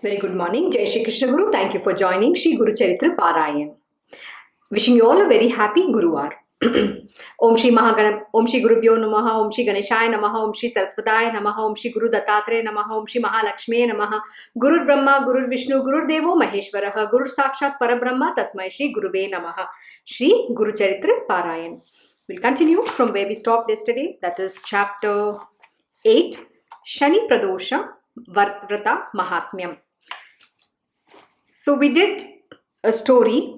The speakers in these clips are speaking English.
Very good morning. Jai Shri Krishna Guru. Thank you for joining Sri Guru Charitra Parayan. Wishing you all a very happy Guruvar. Om Shri Om Shri Gurubhyo Namaha, Om Shri Ganeshaya Namaha, Om Shri Saraswataya Namaha, Om Shri Guru Dattatreya Namaha, Om Shri Mahalakshmi Namaha, Guru Brahma, Guru Vishnu, Guru Devo Maheshwaraha, Guru Sakshat Parabrahma, Tasmai Shri Guruve Namaha. Shri Guru Charitra Parayan. We'll continue from where we stopped yesterday. That is chapter 8, Sani Pradosha Vrata Mahatmya. So we did a story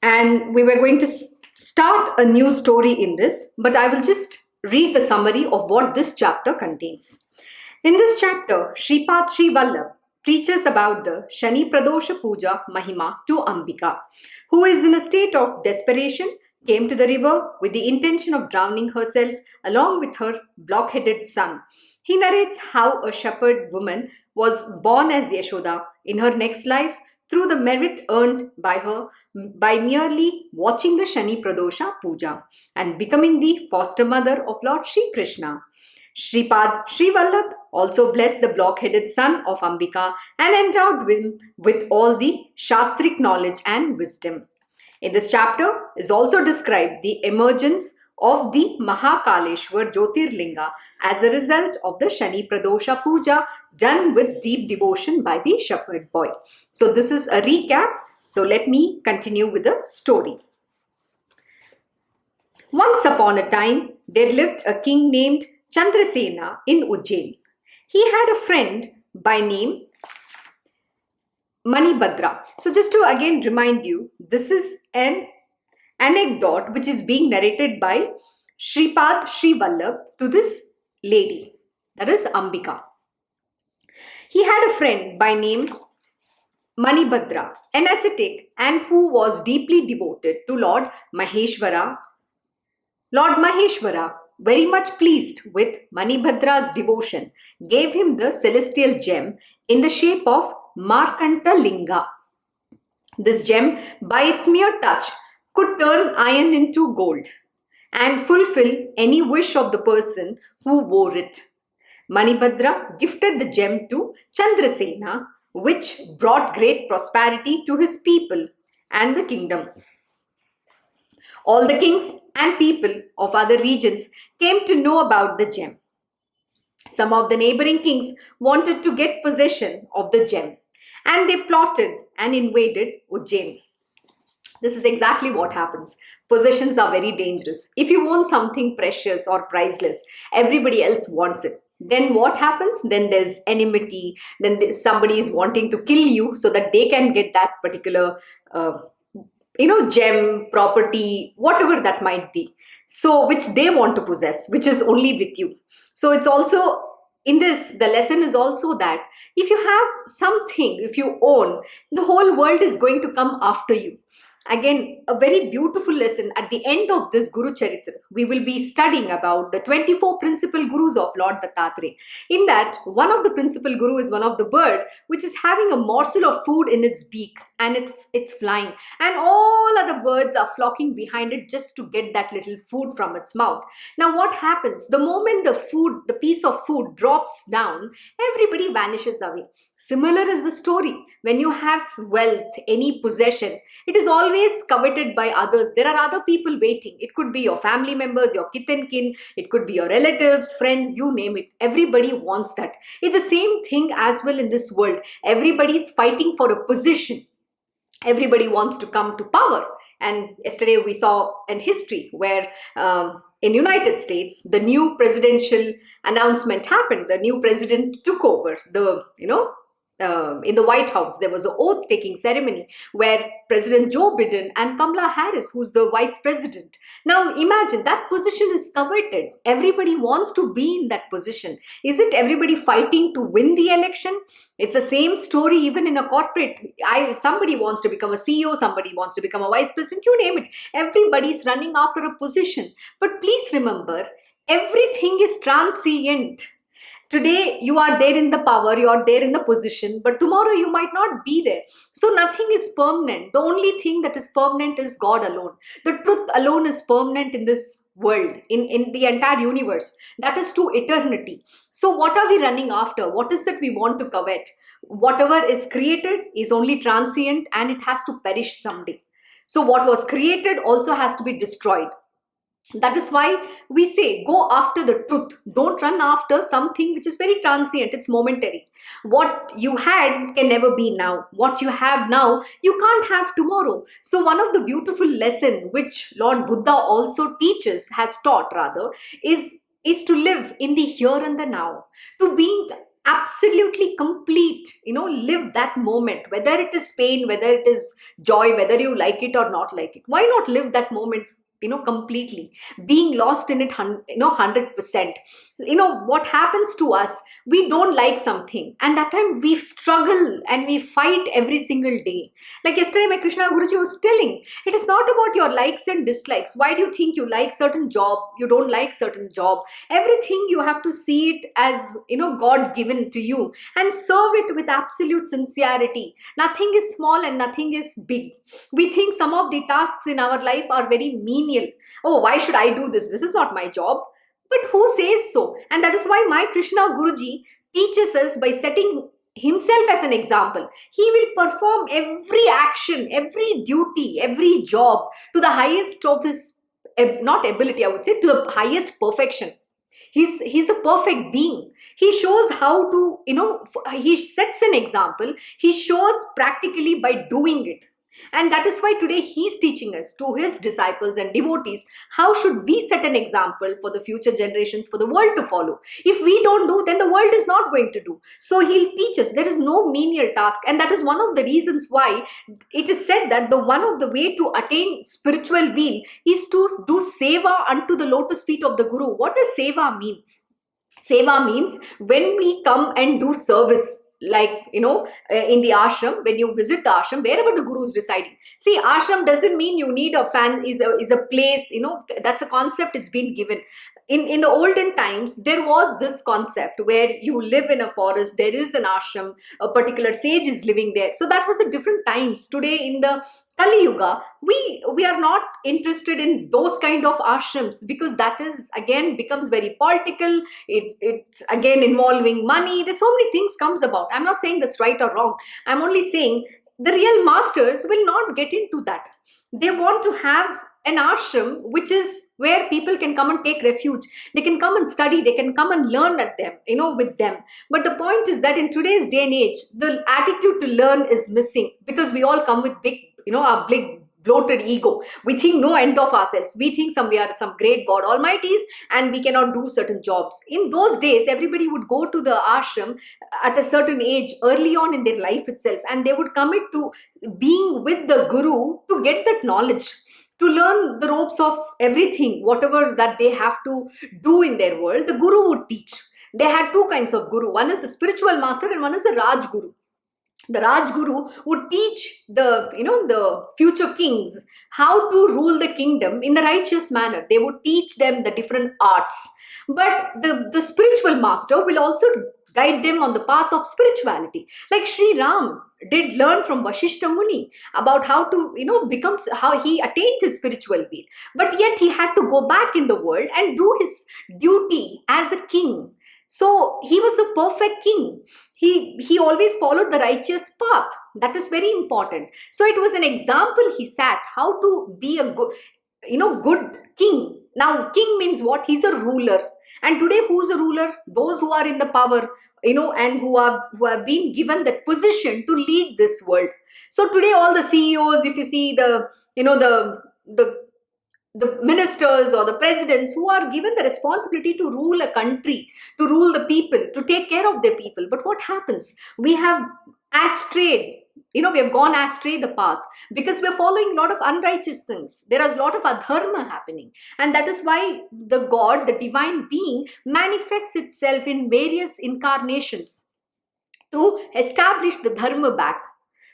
and we were going to start a new story in this, but I will just read the summary of what this chapter contains. In this chapter, Sripada Sri Vallabha teaches about the Sani Pradosha Puja Mahima to Ambika, who is in a state of desperation, came to the river with the intention of drowning herself along with her blockheaded son. He narrates how a shepherd woman was born as Yasoda in her next life through the merit earned by her by merely watching the Sani Pradosha Puja and becoming the foster mother of Lord Sri Krsna. Sripada Sri Vallabha also blessed the blockheaded son of Ambika and endowed him with all the shastric knowledge and wisdom. In this chapter is also described the emergence of the Mahakaleswar Jyotirlinga as a result of the Sani Pradosha Puja done with deep devotion by the shepherd-boy. So this is a recap. So let me continue with the story. Once upon a time, there lived a king named Chandrasena in Ujjain. He had a friend by name Manibhadra. So just to again remind you, this is an anecdote which is being narrated by Sripada Sri Vallabha to this lady, that is Ambika. He had a friend by name Manibhadra, an ascetic and who was deeply devoted to Lord Maheshwara. Lord Maheshwara, very much pleased with Manibhadra's devotion, gave him the celestial gem in the shape of Markanta Linga. This gem, by its mere touch, could turn iron into gold and fulfill any wish of the person who wore it. Manibhadra gifted the gem to Chandrasena, which brought great prosperity to his people and the kingdom. All the kings and people of other regions came to know about the gem. Some of the neighboring kings wanted to get possession of the gem, and they plotted and invaded Ujjain. This is exactly what happens. Possessions are very dangerous. If you want something precious or priceless, everybody else wants it. Then what happens? Then there's enmity. Then somebody is wanting to kill you so that they can get that particular, gem, property, whatever that might be. So which they want to possess, which is only with you. So it's also in this, the lesson is also that if you have something, if you own, the whole world is going to come after you. Again, a very beautiful lesson. At the end of this Guru Charitra, we will be studying about the 24 principal gurus of Lord Dattatreya. In that, one of the principal guru is one of the bird which is having a morsel of food in its beak and it's flying. And all other birds are flocking behind it just to get that little food from its mouth. Now what happens? The moment the piece of food drops down, everybody vanishes away. Similar is the story. When you have wealth, any possession, it is always coveted by others. There are other people waiting. It could be your family members, your kith and kin. It could be your relatives, friends, you name it. Everybody wants that. It's the same thing as well in this world. Everybody is fighting for a position. Everybody wants to come to power. And yesterday we saw in history where in United States, the new presidential announcement happened. The new president took over in the White House. There was an oath-taking ceremony where President Joe Biden and Kamala Harris, who's the vice president. Now imagine that position is coveted. Everybody wants to be in that position. Isn't everybody fighting to win the election? It's the same story even in a corporate. Somebody wants to become a CEO, somebody wants to become a vice president, you name it. Everybody's running after a position. But please remember, everything is transient. Today you are there in the power, you are there in the position, but tomorrow you might not be there. So nothing is permanent. The only thing that is permanent is God alone. The truth alone is permanent in this world, in the entire universe, that is to eternity. So what are we running after? What is that we want to covet? Whatever is created is only transient and it has to perish someday. So what was created also has to be destroyed. That is why we say go after the truth. Don't run after something which is very transient, it's momentary. What you had can never be now. What you have now, you can't have tomorrow. So one of the beautiful lesson which Lord Buddha also teaches, has taught rather, is to live in the here and the now, to being absolutely complete, live that moment, whether it is pain, whether it is joy, whether you like it or not like it. Why not live that moment, completely, being lost in it, 100%. What happens to us, we don't like something, and that time we struggle and we fight every single day. Like yesterday my Krishna Guruji was telling, it is not about your likes and dislikes. Why do you think you like certain job, you don't like certain job? Everything you have to see it as, God given to you, and serve it with absolute sincerity. Nothing is small and nothing is big. We think some of the tasks in our life are very menial. Oh, why should I do this? This is not my job. But who says so? And that is why my Krishna Guruji teaches us by setting himself as an example. He will perform every action, every duty, every job to the highest of his, not ability, I would say, to the highest perfection. He's the perfect being. He shows how to, he sets an example. He shows practically by doing it. And that is why today he's teaching us, to his disciples and devotees, how should we set an example for the future generations, for the world to follow. If we don't do, then the world is not going to do. So he'll teach us there is no menial task. And that is one of the reasons why it is said that the one of the way to attain spiritual weal is to do seva unto the lotus feet of the Guru. What does seva mean? Seva means when we come and do service, like, in the ashram, when you visit the ashram, wherever the Guru is residing. See, ashram doesn't mean you need a fan, is a place, that's a concept, it's been given. In the olden times, there was this concept where you live in a forest, there is an ashram, a particular sage is living there. So that was at different times. Today in the Kali Yuga, we are not interested in those kind of ashrams, because that is again becomes very political. It's again involving money. There's so many things comes about. I'm not saying that's right or wrong. I'm only saying the real masters will not get into that. They want to have an ashram which is where people can come and take refuge. They can come and study, they can come and learn at them, with them. But the point is that in today's day and age, the attitude to learn is missing, because we all come with big, our big bloated ego. We think no end of ourselves. We think we are some great God Almighties and we cannot do certain jobs. In those days, everybody would go to the ashram at a certain age, early on in their life itself, and they would commit to being with the Guru to get that knowledge, to learn the ropes of everything, whatever that they have to do in their world. The Guru would teach. They had two kinds of Guru. One is the spiritual master and one is the Raj Guru. The Raj Guru would teach the future kings how to rule the kingdom in the righteous manner. They would teach them the different arts. But the spiritual master will also guide them on the path of spirituality. Like Sri Ram did learn from Vashishta Muni about how to, how he attained his spiritual weal. But yet he had to go back in the world and do his duty as a king. So he was the perfect king. He always followed the righteous path. That is very important. So it was an example he set how to be a good, good king. Now, king means what? He's a ruler. And today, who's a ruler? Those who are in the power, and who have been given that position to lead this world. So today, all the CEOs, if you see the ministers or the presidents who are given the responsibility to rule a country, to rule the people, to take care of their people. But what happens? We have astrayed, we have gone astray the path, because we're following a lot of unrighteous things. There is a lot of adharma happening. And that is why the God, the divine being, manifests itself in various incarnations to establish the dharma back.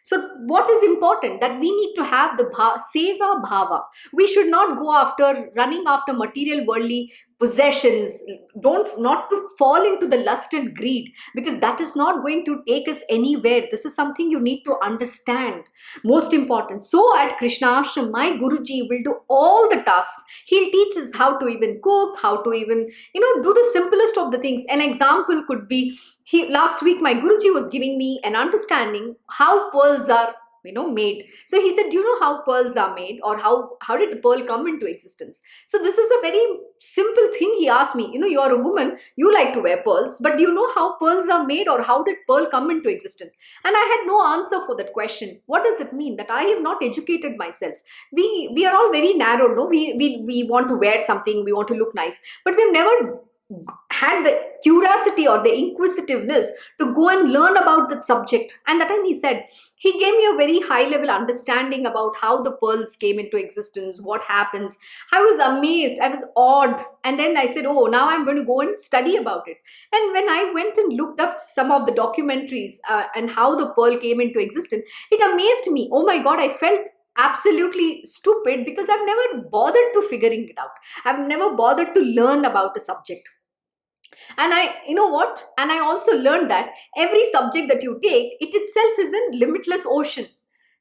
So what is important? That we need to have the seva bhava. We should not go after running after material worldly possessions, don't not to fall into the lust and greed, because that is not going to take us anywhere. This is something you need to understand, most important. So at Krishna ashram, my Guruji will do all the tasks. He'll teach us how to even cook, how to even do the simplest of the things. An example could be, he last week my Guruji was giving me an understanding how pearls are made. So he said, do you know how pearls are made, or how did the pearl come into existence? So this is a very simple thing. He asked me, you're a woman, you like to wear pearls, but do you know how pearls are made, or how did pearl come into existence? And I had no answer for that question. What does it mean? That I have not educated myself. We are all very narrow, no? We want to wear something, we want to look nice, but we've never had the curiosity or the inquisitiveness to go and learn about that subject. And that time he said, he gave me a very high level understanding about how the pearls came into existence, what happens. I was amazed, I was awed, and then I said, oh, now I'm going to go and study about it. And when I went and looked up some of the documentaries and how the pearl came into existence, it amazed me. Oh my God, I felt absolutely stupid, because I've never bothered to figuring it out. I've never bothered to learn about the subject. And I also learned that every subject that you take, it itself is a limitless ocean.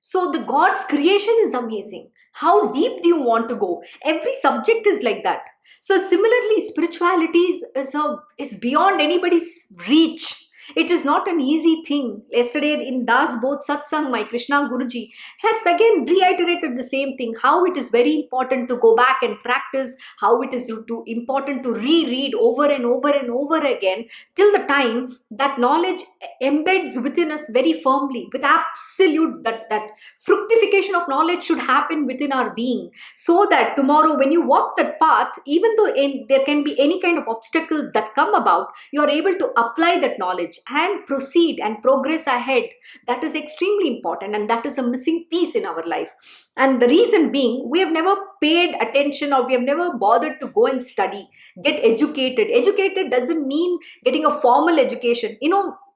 So the God's creation is amazing. How deep do you want to go? Every subject is like that. So similarly, spirituality is beyond anybody's reach. It is not an easy thing. Yesterday in Das Bodh Satsang, my Krishna Guruji has again reiterated the same thing, how it is very important to go back and practice, how it is important to reread over and over and over again, till the time that knowledge embeds within us very firmly, with absolute, that fructification of knowledge should happen within our being, so that tomorrow when you walk that path, even though there can be any kind of obstacles that come about, you are able to apply that knowledge and proceed and progress ahead. That is extremely important, and that is a missing piece in our life. And the reason being, we have never paid attention, or we have never bothered to go and study, get educated. Educated doesn't mean getting a formal education.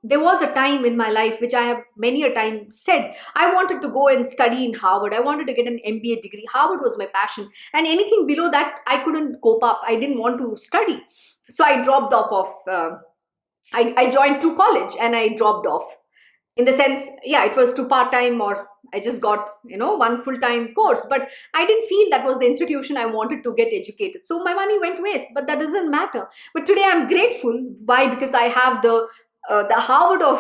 There was a time in my life, which I have many a time said, I wanted to go and study in Harvard. I wanted to get an MBA degree. Harvard was my passion. And anything below that, I couldn't cope up. I didn't want to study. So I dropped off of, I joined to college and I dropped off. In the sense, yeah, it was to part-time, or I just got, one full-time course. But I didn't feel that was the institution I wanted to get educated. So my money went waste, but that doesn't matter. But today I'm grateful. Why? Because I have the Harvard of,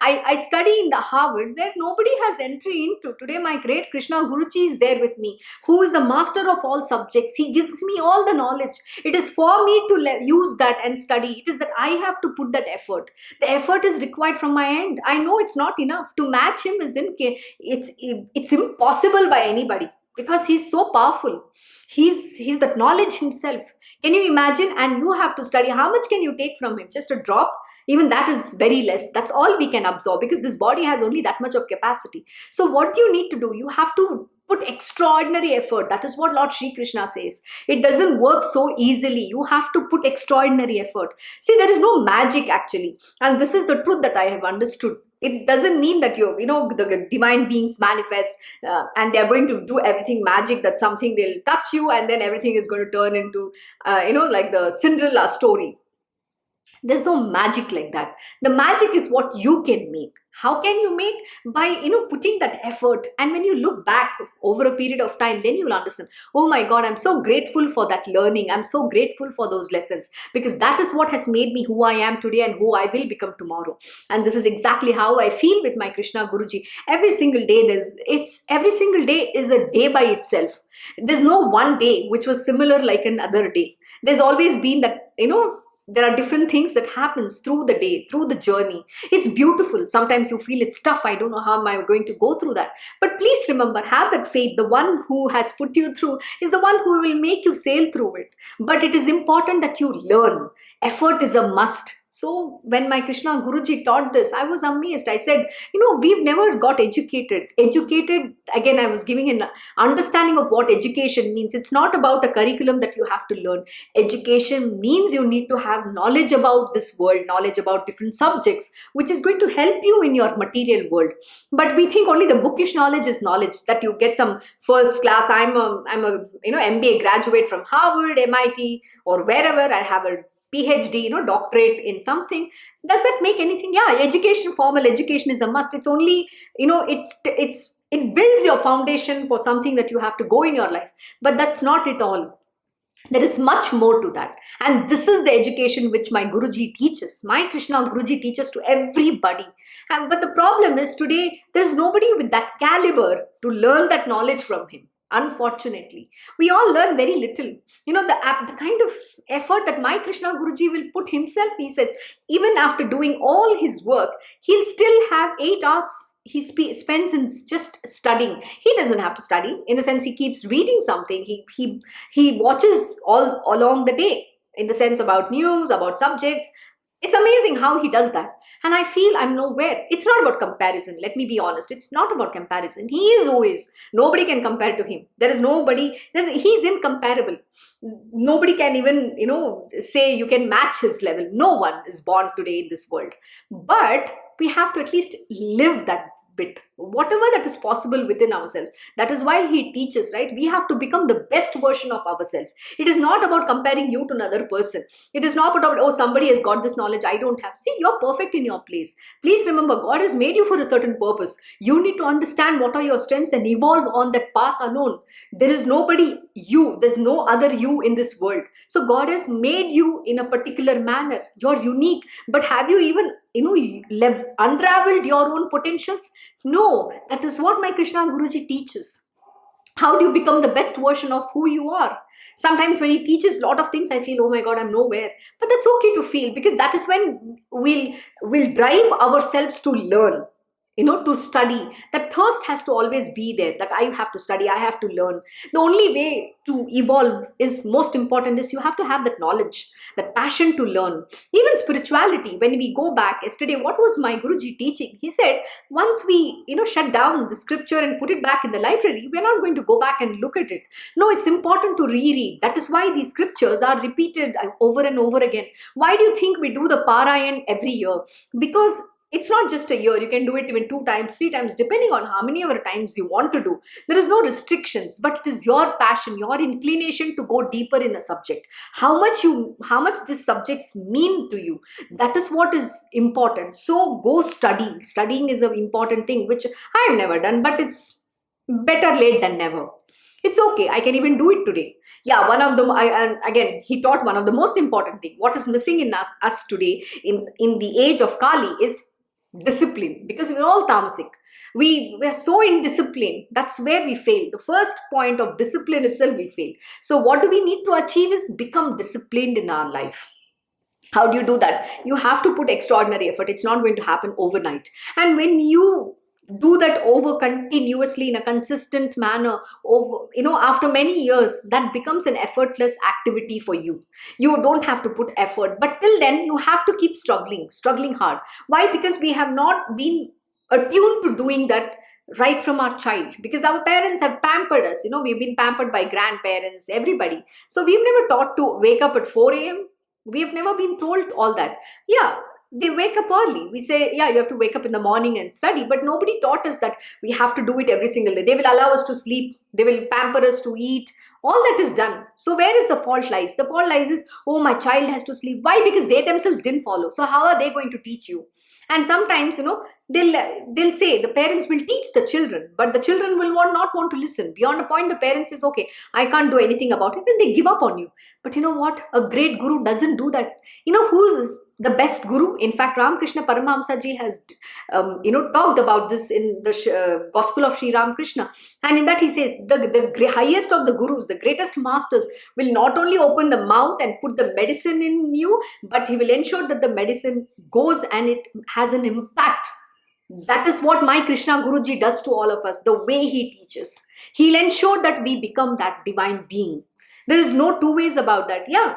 I study in the Harvard where nobody has entry into. Today my great Krishna Guruji is there with me, who is the master of all subjects. He gives me all the knowledge. It is for me to use that and study. It is that I have to put that effort. The effort is required from my end. I know it's not enough. To match him it's impossible by anybody, because he's so powerful. He's that knowledge himself. Can you imagine? And you have to study. How much can you take from him? Just a drop? Even that is very less. That's all we can absorb, because this body has only that much of capacity. So what you need to do, you have to put extraordinary effort. That is what Lord Sri Krishna says. It doesn't work so easily. You have to put extraordinary effort. See, there is no magic actually. And this is the truth that I have understood. It doesn't mean that the divine beings manifest and they're going to do everything magic, that something they'll touch you and then everything is going to turn into, like the Cinderella story. There's no magic like that. The magic is what you can make. How can you make? By putting that effort. And when you look back over a period of time, then you'll understand, oh my God, I'm so grateful for that learning. I'm so grateful for those lessons, because that is what has made me who I am today and who I will become tomorrow. And this is exactly how I feel with my Krishna Guruji. Every single day every single day is a day by itself. There's no one day which was similar like another day. There's always been that, there are different things that happens through the day, through the journey. It's beautiful. Sometimes you feel it's tough. I don't know how am I going to go through that. But please remember, have that faith. The one who has put you through is the one who will make you sail through it. But it is important that you learn. Effort is a must. So when my Krishna Guruji taught this, I was amazed. I said, we've never got educated. Educated, again, I was giving an understanding of what education means. It's not about a curriculum that you have to learn. Education means you need to have knowledge about this world, knowledge about different subjects, which is going to help you in your material world. But we think only the bookish knowledge is knowledge, that you get some first class. I'm a MBA graduate from Harvard, MIT, or wherever. I have a PhD, doctorate in something. Does that make anything? Yeah, education, formal education is a must. It's only, it builds your foundation for something that you have to go in your life. But that's not it all. There is much more to that. And this is the education which my Guruji teaches. My Krishna Guruji teaches to everybody. But the problem is today, there's nobody with that caliber to learn that knowledge from him. Unfortunately, we all learn very little. The kind of effort that my Krishna Guruji will put himself, he says, even after doing all his work, he'll still have 8 hours he spends in just studying. He doesn't have to study, in the sense he keeps reading something. He watches all along the day, in the sense about news, about subjects. It's amazing how he does that. And I feel I'm nowhere. It's not about comparison. Let me be honest. It's not about comparison. He is always, nobody can compare to him. There is nobody, he's incomparable. Nobody can even, say you can match his level. No one is born today in this world. But we have to at least live that bit, whatever that is possible within ourselves. That is why he teaches, right? We have to become the best version of ourselves. It is not about comparing you to another person. It is not about, somebody has got this knowledge, I don't have. See, you're perfect in your place. Please remember, God has made you for a certain purpose. You need to understand what are your strengths and evolve on that path alone. There is nobody you, there's no other you in this world. So God has made you in a particular manner. You're unique. But have you even unraveled your own potentials? No, that is what my Krishna Guruji teaches. How do you become the best version of who you are? Sometimes when he teaches a lot of things, I feel, oh my God, I'm nowhere. But that's okay to feel, because that is when we'll drive ourselves to learn. To study. That thirst has to always be there, that I have to study, I have to learn. The only way to evolve is most important is you have to have that knowledge, that passion to learn. Even spirituality, when we go back, yesterday, what was my Guruji teaching? He said, once we, shut down the scripture and put it back in the library, we're not going to go back and look at it. No, it's important to reread. That is why these scriptures are repeated over and over again. Why do you think we do the Parayan every year? Because it's not just a year. You can do it even 2 times, 3 times, depending on how many other times you want to do. There is no restrictions, but it is your passion, your inclination to go deeper in a subject. How much these subjects mean to you. That is what is important. So go study. Studying is an important thing, which I have never done, but it's better late than never. It's okay. I can even do it today. Yeah, one of them, again, he taught one of the most important thing. What is missing in us today, in the age of Kali, is discipline, because we're all tamasic. We're so indisciplined. That's where we fail. The first point of discipline itself, we fail. So what do we need to achieve is become disciplined in our life. How do you do that? You have to put extraordinary effort. It's not going to happen overnight. And when you do that over continuously in a consistent manner, over after many years, that becomes an effortless activity for you. You don't have to put effort, but till then you have to keep struggling hard. Why? Because we have not been attuned to doing that right from our child, because our parents have pampered us. We've been pampered by grandparents, everybody. So we've never taught to wake up at 4 a.m. We've never been told all that. Yeah, they wake up early. We say, yeah, you have to wake up in the morning and study. But nobody taught us that we have to do it every single day. They will allow us to sleep. They will pamper us to eat. All that is done. So where is the fault lies? The fault lies is, oh, my child has to sleep. Why? Because they themselves didn't follow. So how are they going to teach you? And sometimes, they'll say the parents will teach the children, but the children will not want to listen. Beyond a point, the parents says, okay, I can't do anything about it. Then they give up on you. But you know what? A great guru doesn't do that. Who's the best guru? In fact, Ramakrishna Paramahamsa ji has, talked about this in the Gospel of Sri Ramakrishna. And in that he says, the highest of the gurus, the greatest masters, will not only open the mouth and put the medicine in you, but he will ensure that the medicine goes and it has an impact. That is what my Krishna Guruji does to all of us, the way he teaches. He'll ensure that we become that divine being. There is no 2 ways about that. Yeah.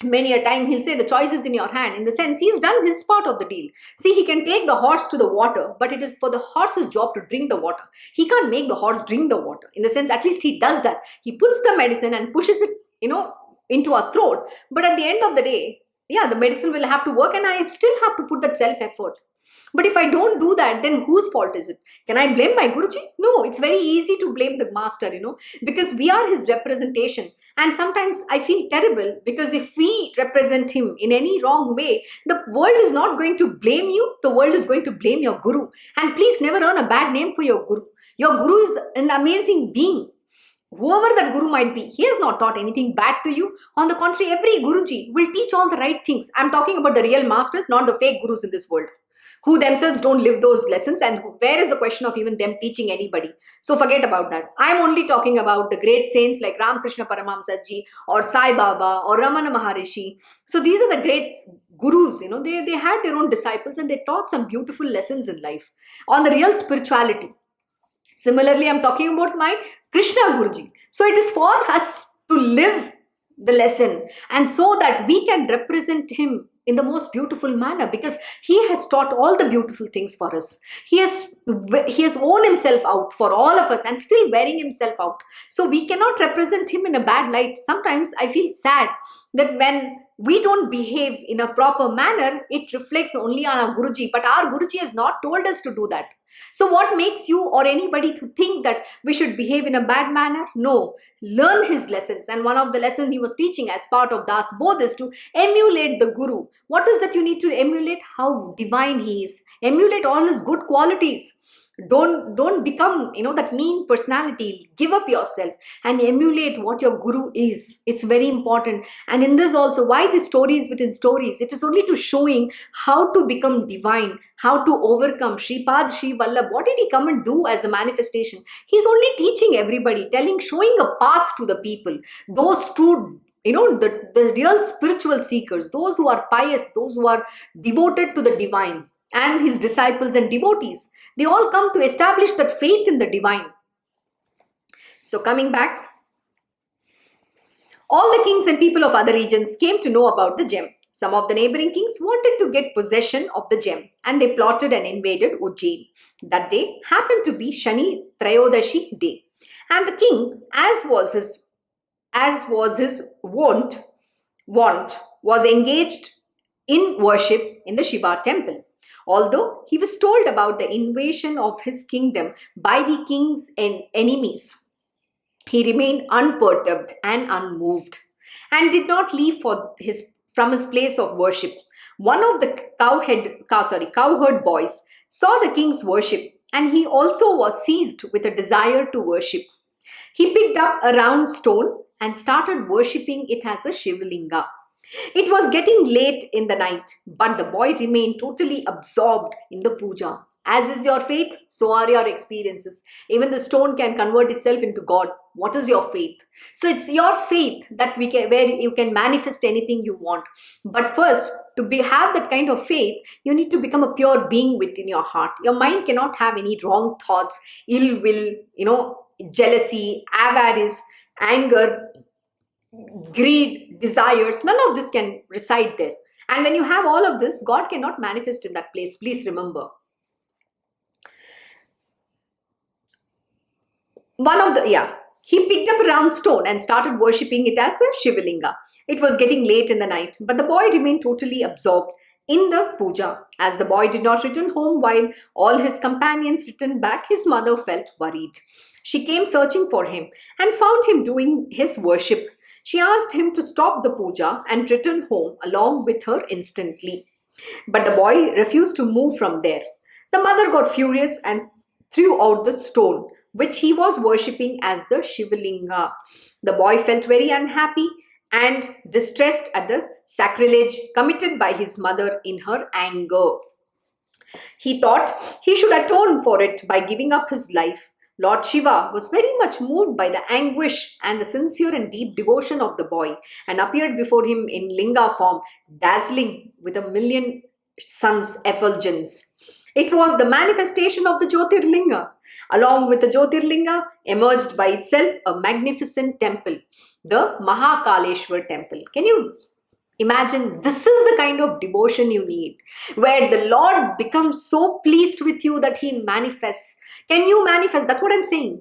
Many a time he'll say the choice is in your hand. In the sense, he's done his part of the deal. See, he can take the horse to the water, but it is for the horse's job to drink the water. He can't make the horse drink the water. In the sense, at least he does that. He puts the medicine and pushes it, into our throat. But at the end of the day, yeah, the medicine will have to work, and I still have to put that self effort. But if I don't do that, then whose fault is it? Can I blame my Guruji? No, it's very easy to blame the master, because we are his representation. And sometimes I feel terrible, because if we represent him in any wrong way, the world is not going to blame you, the world is going to blame your Guru. And please never earn a bad name for your Guru. Your Guru is an amazing being. Whoever that Guru might be, he has not taught anything bad to you. On the contrary, every Guruji will teach all the right things. I'm talking about the real masters, not the fake Gurus in this world, who themselves don't live those lessons, and where is the question of even them teaching anybody? So forget about that. I'm only talking about the great saints like Ramakrishna Paramahamsa Ji or Sai Baba or Ramana Maharishi. So these are the great gurus, they had their own disciples, and they taught some beautiful lessons in life on the real spirituality. Similarly, I'm talking about my Krishna Guruji. So it is for us to live the lesson, and so that we can represent him in the most beautiful manner, because he has taught all the beautiful things for us. He has worn himself out for all of us and still wearing himself out. So we cannot represent him in a bad light. Sometimes I feel sad that when we don't behave in a proper manner, it reflects only on our Guruji, but our Guruji has not told us to do that. So what makes you or anybody to think that we should behave in a bad manner? No. Learn his lessons. And one of the lessons he was teaching as part of Das Bodh is to emulate the Guru. What is that you need to emulate? How divine he is. Emulate all his good qualities. Don't become, that mean personality. Give up yourself and emulate what your Guru is. It's very important. And in this also, why the stories within stories? It is only to showing how to become divine, how to overcome. Sripada Sri Vallabha, what did he come and do as a manifestation? He's only teaching everybody, showing a path to the people. Those true, the real spiritual seekers, those who are pious, those who are devoted to the divine, and his disciples and devotees, they all come to establish that faith in the divine. So coming back, all the kings and people of other regions came to know about the gem. Some of the neighboring kings wanted to get possession of the gem, and they plotted and invaded Ujjain. That day happened to be Sani Pradosha day, and the king, as was his wont, was engaged in worship in the Shiva temple. Although he was told about the invasion of his kingdom by the king's enemies, he remained unperturbed and unmoved, and did not leave from his place of worship. One of the cowherd boys saw the king's worship, and he also was seized with a desire to worship. He picked up a round stone and started worshipping it as a Shivlinga. It was getting late in the night, but the boy remained totally absorbed in the puja. As is your faith, so are your experiences. Even the stone can convert itself into God. What is your faith? So it's your faith that where you can manifest anything you want. But first, to have that kind of faith, you need to become a pure being within your heart. Your mind cannot have any wrong thoughts, ill will, jealousy, avarice, anger, greed, desires. None of this can reside there. And when you have all of this, God cannot manifest in that place. Please remember. He picked up a round stone and started worshipping it as a Shivlinga. It was getting late in the night, but the boy remained totally absorbed in the puja. As the boy did not return home while all his companions returned back, his mother felt worried. She came searching for him and found him doing his worship. She asked him to stop the puja and return home along with her instantly. But the boy refused to move from there. The mother got furious and threw out the stone, which he was worshipping as the Shivlinga. The boy felt very unhappy and distressed at the sacrilege committed by his mother in her anger. He thought he should atone for it by giving up his life. Lord Shiva was very much moved by the anguish and the sincere and deep devotion of the boy, and appeared before him in linga form, dazzling with 1,000,000 suns' effulgence. It was the manifestation of the Jyotirlinga. Along with the Jyotirlinga emerged by itself a magnificent temple, the Mahakaleswar temple. Can you Imagine this is the kind of devotion you need, where the Lord becomes so pleased with you that he manifests. Can you manifest? That's what I'm saying.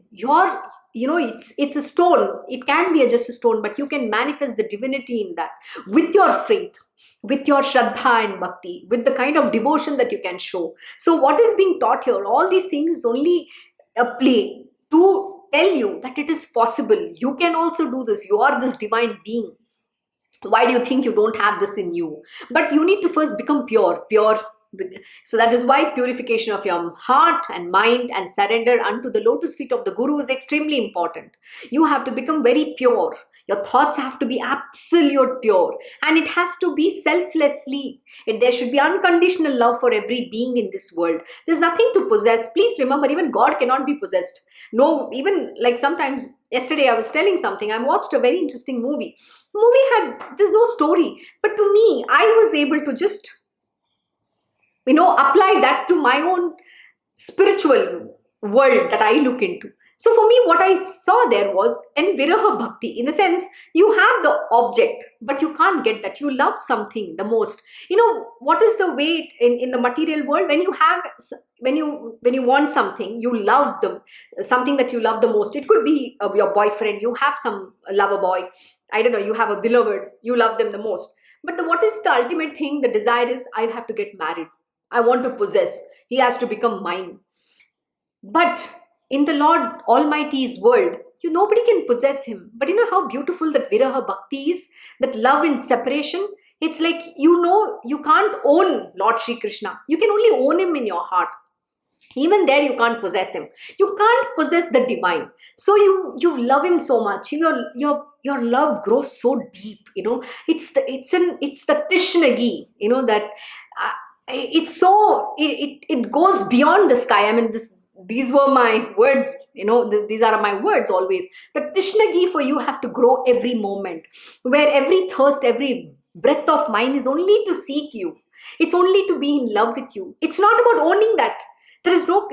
It's a stone. It can be just a stone, but you can manifest the divinity in that with your faith, with your shraddha and bhakti, with the kind of devotion that you can show. So what is being taught here? All these things is only a play to tell you that it is possible. You can also do this. You are this divine being. Why do you think you don't have this in you? But you need to first become pure. So that is why purification of your heart and mind and surrender unto the lotus feet of the Guru is extremely important. You have to become very pure. Your thoughts have to be absolute pure, and it has to be selflessly. There should be unconditional love for every being in this world. There's nothing to possess. Please remember, even God cannot be possessed. No, even like sometimes, yesterday I was telling something, I watched a very interesting movie had, there's no story, but to me, I was able to just apply that to my own spiritual world that I look into. So for me, what I saw there was an viraha bhakti. In the sense, you have the object, but you can't get that. You love something the most. What is the way in the material world? When you want something, you love them, something that you love the most. It could be your boyfriend. You have some lover boy. I don't know. You have a beloved. You love them the most. But what is the ultimate thing? The desire is, I have to get married. I want to possess. He has to become mine. But in the Lord Almighty's world, nobody can possess him. But how beautiful that viraha bhakti is, that love in separation. It's like, you can't own Lord Sri Krishna. You can only own him in your heart. Even there, you can't possess him. You can't possess the divine. So you love him so much. Your love grows so deep. It's the Tishnagi. That it's so it goes beyond the sky. I mean, these were my words. These are my words always. The Tishnagi for you have to grow every moment, where every thirst, every breath of mine is only to seek you. It's only to be in love with you. It's not about owning that. There's no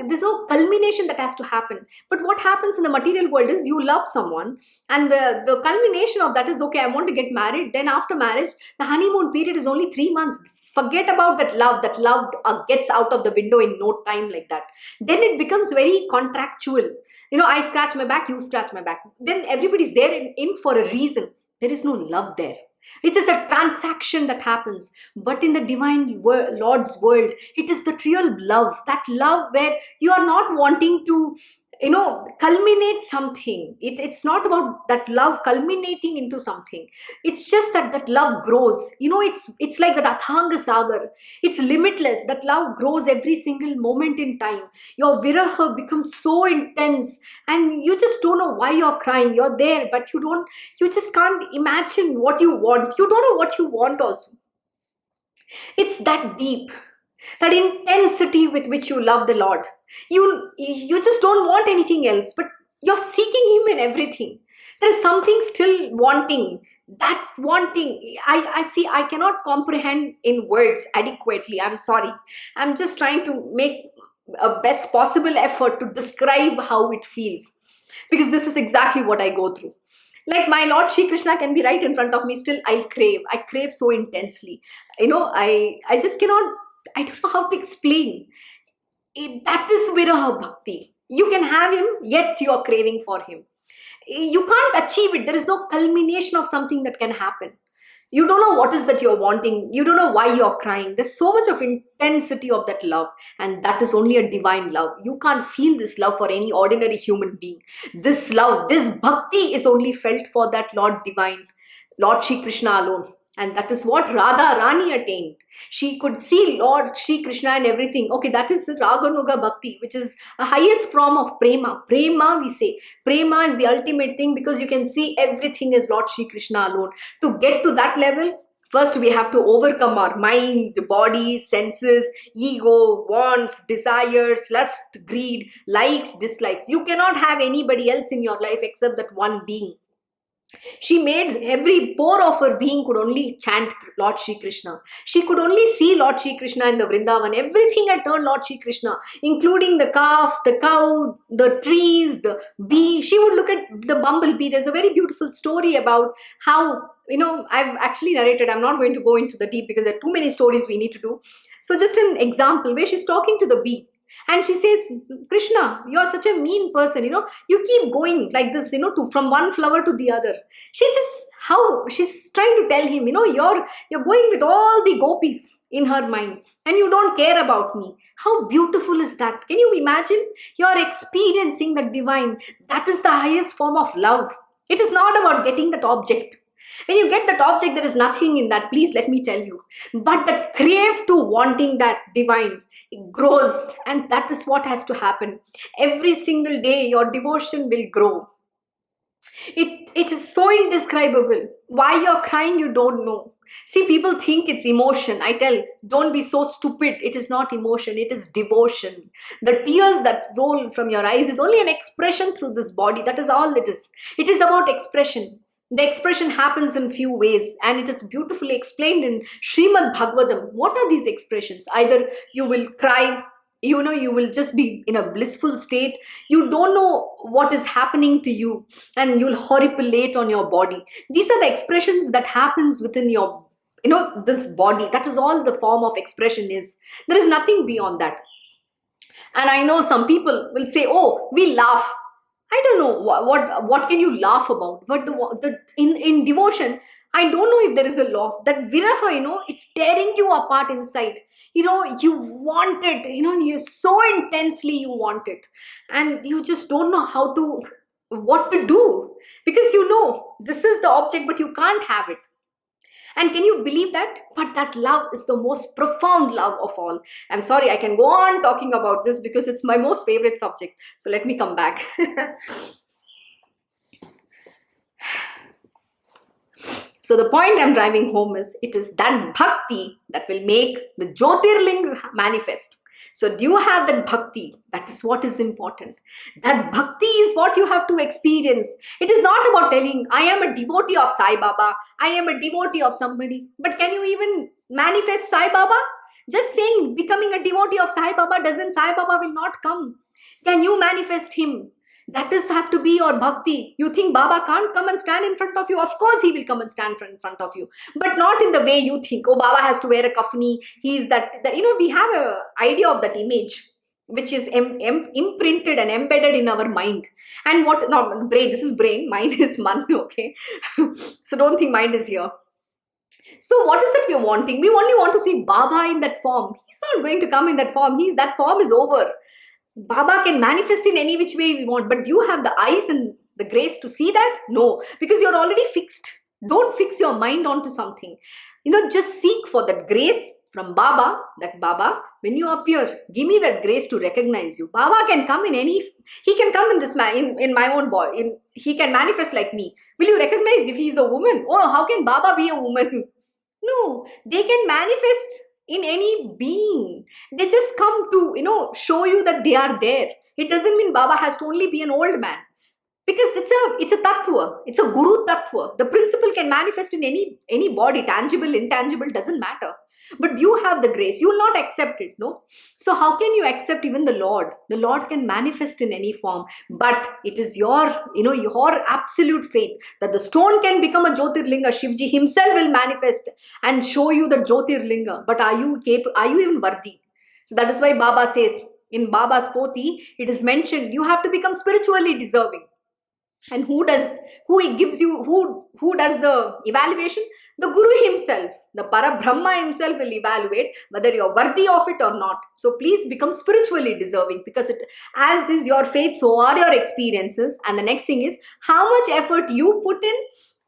culmination that has to happen. But what happens in the material world is you love someone, and the culmination of that is, okay, I want to get married. Then after marriage, the honeymoon period is only 3 months. Forget about that love. That love gets out of the window in no time like that. Then it becomes very contractual. I scratch my back, you scratch my back. Then everybody's there in for a reason. There is no love there. It is a transaction that happens. But in the divine Lord's world, it is the real love. That love where you are not wanting to culminate something. It's not about that love culminating into something. It's just that love grows. It's like the Athanga Sagar. It's limitless. That love grows every single moment in time. Your viraha becomes so intense, and you just don't know why you're crying. You're there, but you just can't imagine what you want. You don't know what you want also. It's that deep. That intensity with which you love the Lord. You just don't want anything else, but you're seeking him in everything. There is something still wanting. That wanting, I see, I cannot comprehend in words adequately. I'm sorry. I'm just trying to make a best possible effort to describe how it feels. Because this is exactly what I go through. Like my Lord Sri Krishna can be right in front of me, still I crave so intensely. I just cannot, I don't know how to explain. That is viraha bhakti. You can have him, yet you are craving for him. You can't achieve it. There is no culmination of something that can happen. You don't know what is that you're wanting. You don't know why you're crying. There's so much of intensity of that love, and that is only a divine love. You can't feel this love for any ordinary human being. This love, this bhakti is only felt for that Lord divine, Lord Sri Krishna alone. And that is what Radha Rani attained. She could see Lord Sri Krishna and everything. Okay, that is Raganuga Bhakti, which is a highest form of prema. Prema, we say. Prema is the ultimate thing, because you can see everything as Lord Sri Krishna alone. To get to that level, first we have to overcome our mind, body, senses, ego, wants, desires, lust, greed, likes, dislikes. You cannot have anybody else in your life except that one being. She made every pore of her being could only chant Lord Sri Krishna. She could only see Lord Sri Krishna in the Vrindavan. Everything had turned Lord Sri Krishna, including the calf, the cow, the trees, the bee. She would look at the bumblebee. There's a very beautiful story about how, I've actually narrated. I'm not going to go into the deep because there are too many stories we need to do. So, just an example where she's talking to the bee. And she says, Krishna, you're such a mean person, you keep going like this, from one flower to the other. She's trying to tell him, you're going with all the gopis in her mind and you don't care about me. How beautiful is that? Can you imagine? You're experiencing the divine. That is the highest form of love. It is not about getting that object. When you get that object, there is nothing in that, please let me tell you. But the crave to wanting that divine, it grows, and that is what has to happen. Every single day, your devotion will grow. It is so indescribable. Why you're crying, you don't know. See, people think it's emotion. I tell, don't be so stupid. It is not emotion, it is devotion. The tears that roll from your eyes is only an expression through this body. That is all it is. It is about expression. The expression happens in few ways, and it is beautifully explained in Srimad Bhagavatam. What are these expressions? Either you will cry, you will just be in a blissful state. You don't know what is happening to you, and you'll horripilate on your body. These are the expressions that happens within your, this body. That is all the form of expression is. There is nothing beyond that. And I know some people will say, oh, we laugh. I don't know what can you laugh about, but in devotion, I don't know if there is a law that viraha, it's tearing you apart inside. You want it, you so intensely you want it, and you just don't know what to do, because this is the object, but you can't have it. And can you believe that? But that love is the most profound love of all. I'm sorry, I can go on talking about this because it's my most favorite subject. So let me come back. So the point I'm driving home is, it is that bhakti that will make the Jyotirlinga manifest. So do you have that bhakti? That is what is important. That bhakti is what you have to experience. It is not about telling, I am a devotee of Sai Baba, I am a devotee of somebody. But can you even manifest Sai Baba? Just saying becoming a devotee of Sai Baba doesn't, Sai Baba will not come. Can you manifest him? That is have to be your bhakti. You think Baba can't come and stand in front of you? Of course he will come and stand in front of you, but not in the way you think. Oh, Baba has to wear a kafni. He is that we have a idea of that image which is imprinted and embedded in our mind. And what, no, brain, this is brain, mind is man, okay? So don't think mind is here. So what is that we are wanting? We only want to see Baba in that form. He's not going to come in that form. That form is over. Baba can manifest in any which way we want, but do you have the eyes and the grace to see that? No, because you're already fixed. Don't fix your mind onto something. Just seek for that grace from Baba, that Baba, when you appear, give me that grace to recognize you. Baba can come he can come in this in my own body. He can manifest like me. Will you recognize if he is a woman? Oh, how can Baba be a woman? No, they can manifest in any being. They just come to, show you that they are there. It doesn't mean Baba has to only be an old man. Because it's a tattva. It's a guru tattva. The principle can manifest in any body, tangible, intangible, doesn't matter. But you have the grace. You will not accept it, no? So how can you accept even the Lord? The Lord can manifest in any form. But it is your absolute faith that the stone can become a Jyotirlinga. Shivji himself will manifest and show you the Jyotirlinga. But are you even worthy? So that is why Baba says, in Baba's Poti, it is mentioned, you have to become spiritually deserving. And who does the evaluation? The Guru himself, the Parabrahma himself will evaluate whether you're worthy of it or not. So please become spiritually deserving, because as is your faith, so are your experiences. And the next thing is, how much effort you put in,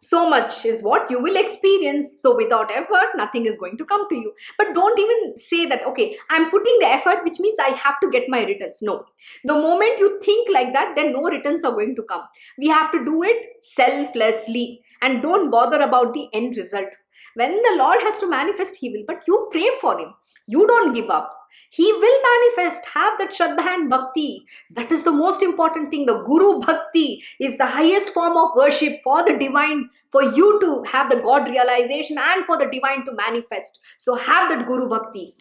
so much is what you will experience. So without effort, nothing is going to come to you. But don't even say that, okay, I'm putting the effort, which means I have to get my returns. No. The moment you think like that, then no returns are going to come. We have to do it selflessly and don't bother about the end result. When the Lord has to manifest, he will. But you pray for him. You don't give up. He will manifest. Have that Shraddha and Bhakti. That is the most important thing. The Guru Bhakti is the highest form of worship for the divine, for you to have the God realization and for the divine to manifest. So have that Guru Bhakti.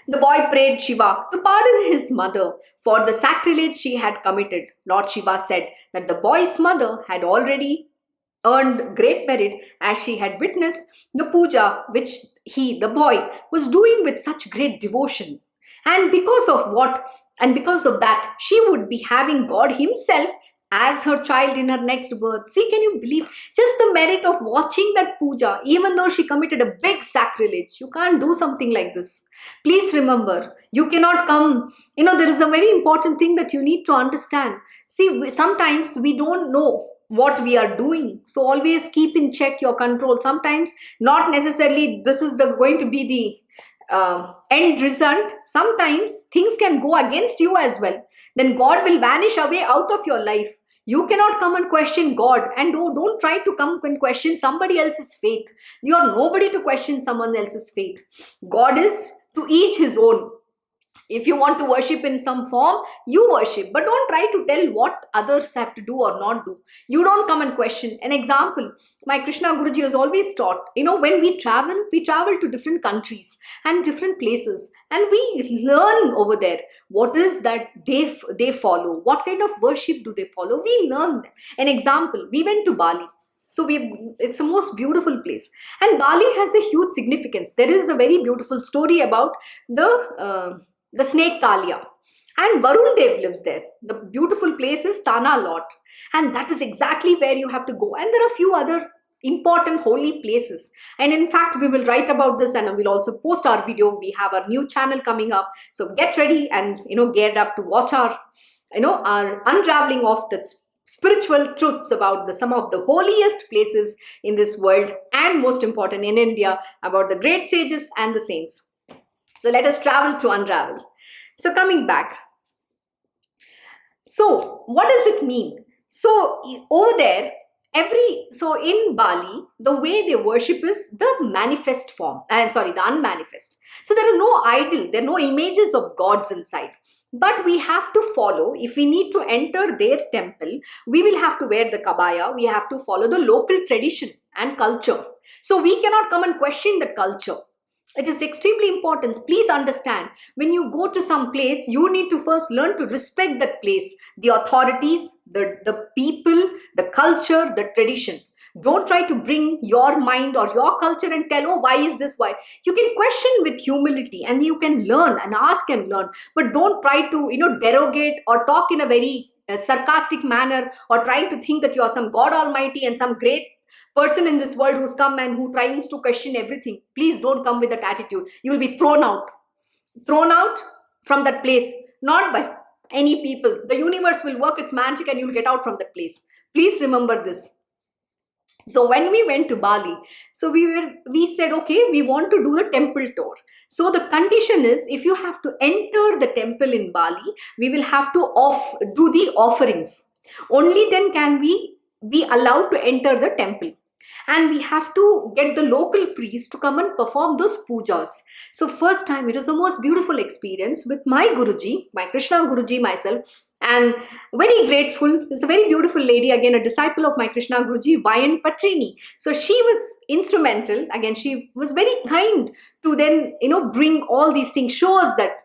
The boy prayed Shiva to pardon his mother for the sacrilege she had committed. Lord Shiva said that the boy's mother had already earned great merit as she had witnessed the puja which he, the boy, was doing with such great devotion. And because of what? And because of that, she would be having God Himself as her child in her next birth. See, can you believe just the merit of watching that puja, even though she committed a big sacrilege? You can't do something like this. Please remember, you cannot come. There is a very important thing that you need to understand. See, sometimes we don't know what we are doing, so always keep in check your control. Sometimes not necessarily this is the going to be the end result. Sometimes things can go against you as well. Then God will vanish away out of your life. You cannot come and question God, and don't try to come and question somebody else's faith. You are nobody to question someone else's faith. God is to each his own. If you want to worship in some form, you worship, but don't try to tell what others have to do or not do. You don't come and question. An example, my Krishna Guruji has always taught, when we travel to different countries and different places, and we learn over there what is that they follow, what kind of worship do they follow. We learn. An example, we went to Bali. So it's the most beautiful place. And Bali has a huge significance. There is a very beautiful story about the snake Kalia. And Varun Dev lives there. The beautiful place is Tana Lot. And that is exactly where you have to go. And there are a few other important holy places. And in fact, we will write about this and we'll also post our video. We have a new channel coming up. So get ready and, geared up to watch our unraveling of the spiritual truths about some of the holiest places in this world, and most important in India, about the great sages and the saints. So let us travel to unravel. So coming back. So what does it mean? So over there, in Bali, the way they worship is the manifest form, the unmanifest. So there are no idol, there are no images of gods inside. But we have to follow, if we need to enter their temple, we will have to wear the kabaya, we have to follow the local tradition and culture. So we cannot come and question the culture. It is extremely important. Please understand, when you go to some place, you need to first learn to respect that place, the authorities, the people, the culture, the tradition. Don't try to bring your mind or your culture and tell, oh, why is this, why? You can question with humility and you can learn and ask and learn. But don't try to, derogate or talk in a very sarcastic manner, or trying to think that you are some God Almighty and some great person in this world who's come and who tries to question everything. Please don't come with that attitude. You will be thrown out from that place, not by any people. The universe will work its magic and you'll get out from that place. Please remember this. So when we went to Bali, so we said, okay, we want to do the temple tour. So the condition is, if you have to enter the temple in Bali, we will have to do the offerings. Only then can we be allowed to enter the temple. And we have to get the local priest to come and perform those pujas. So first time, it was the most beautiful experience with my Guruji, my Krishna Guruji, myself. And very grateful. There's a very beautiful lady, again, a disciple of my Krishna Guruji, Vayan Patrini. So she was instrumental. Again, she was very kind to then, bring all these things, show us that,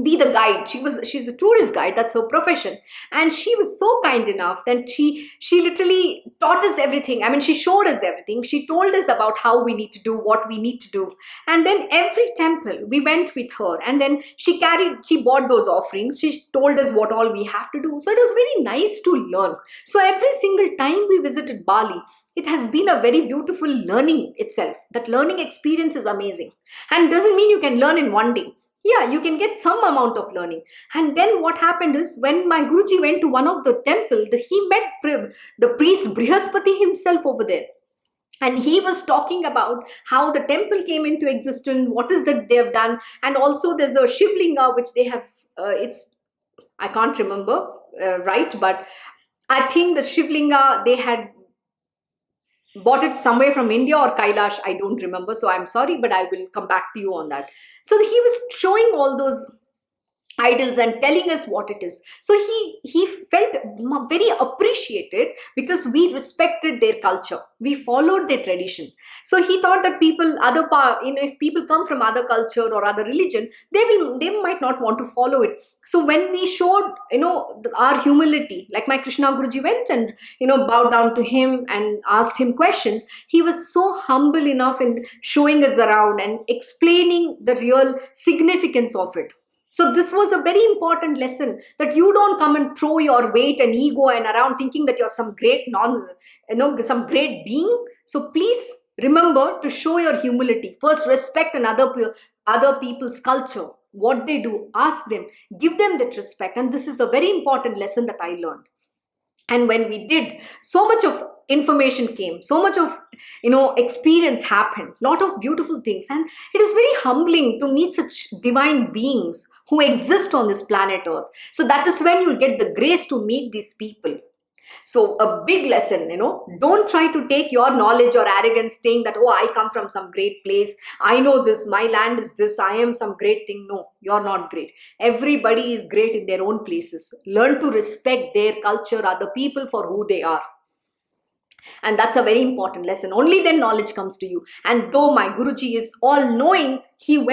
be the guide. She's a tourist guide, that's her profession. And she was so kind enough that she literally taught us everything. I mean, she showed us everything. She told us about how we need to do, what we need to do. And then every temple we went with her, and then she bought those offerings. She told us what all we have to do. So it was very nice to learn. So every single time we visited Bali, it has been a very beautiful learning itself. That learning experience is amazing. And doesn't mean you can learn in one day. Yeah, you can get some amount of learning. And then what happened is, when my Guruji went to one of the temple, he met the priest Brihaspati himself over there. And he was talking about how the temple came into existence, what is that they have done. And also there's a Shivlinga which they have, I can't remember right, but I think the Shivlinga, they had bought it somewhere from India or Kailash, I don't remember. So I'm sorry, but I will come back to you on that. So he was showing all those idols and telling us what it is. So he felt very appreciated because we respected their culture, we followed their tradition. So he thought that people, if people come from other culture or other religion, they might not want to follow it. So when we showed, our humility, like my Krishna Guruji went and, bowed down to him and asked him questions, he was so humble enough in showing us around and explaining the real significance of it. So this was a very important lesson, that you don't come and throw your weight and ego and around thinking that you're some great some great being. So please remember to show your humility. First, respect other people's culture, what they do. Ask them, give them that respect. And this is a very important lesson that I learned. And when we did, so much of information came, so much of experience happened, lot of beautiful things, and it is very humbling to meet such divine beings who exist on this planet earth. So that is when you'll get the grace to meet these people. So a big lesson, don't try to take your knowledge or arrogance saying that, oh, I come from some great place, I know this, my land is this, I am some great thing. No, you're not great. Everybody is great in their own places. Learn to respect their culture, other people for who they are. And that's a very important lesson. Only then knowledge comes to you. And though my Guruji is all knowing, he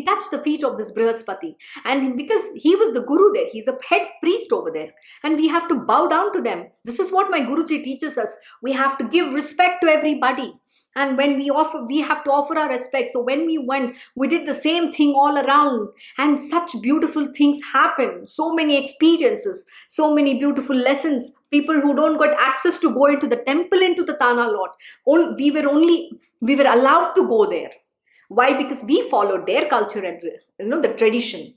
touched the feet of this Brihaspati. And because he was the Guru there, he's a head priest over there. And we have to bow down to them. This is what my Guruji teaches us. We have to give respect to everybody. And when we have to offer our respect. So when we went, we did the same thing all around. And such beautiful things happened. So many experiences, so many beautiful lessons. People who don't get access to go into the temple, into the Tana lot. We were allowed to go there. Why? Because we followed their culture and the tradition.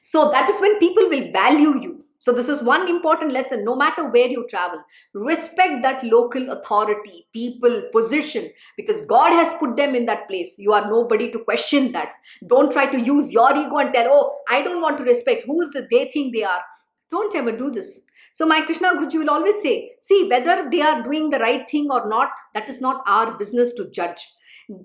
So that is when people will value you. So this is one important lesson. No matter where you travel, respect that local authority, people, position, because God has put them in that place. You are nobody to question that. Don't try to use your ego and tell, oh, I don't want to respect. Who is that they think they are? Don't ever do this. So my Krishna Guruji will always say, see, whether they are doing the right thing or not, that is not our business to judge.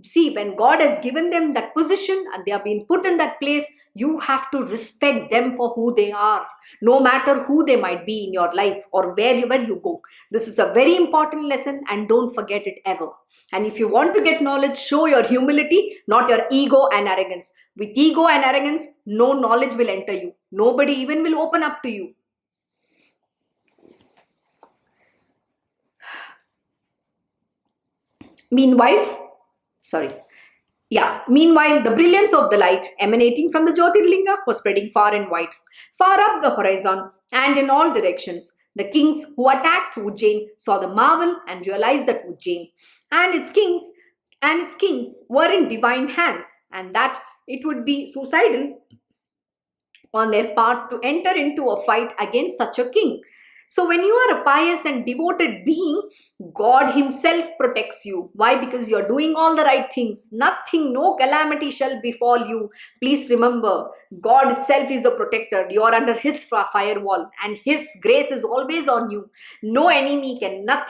See, when God has given them that position and they are being put in that place, you have to respect them for who they are, no matter who they might be in your life or wherever you go. This is a very important lesson, and don't forget it ever. And if you want to get knowledge, show your humility, not your ego and arrogance. With ego and arrogance, no knowledge will enter you. Nobody even will open up to you. Meanwhile, the brilliance of the light emanating from the Jyotirlinga was spreading far and wide, far up the horizon and in all directions. The kings who attacked Ujjain saw the marvel and realized that Ujjain and its king were in divine hands, and that it would be suicidal on their part to enter into a fight against such a king. So when you are a pious and devoted being, God himself protects you. Why? Because you're doing all the right things. Nothing, no calamity shall befall you. Please remember, God itself is the protector. You're under his firewall and his grace is always on you. No enemy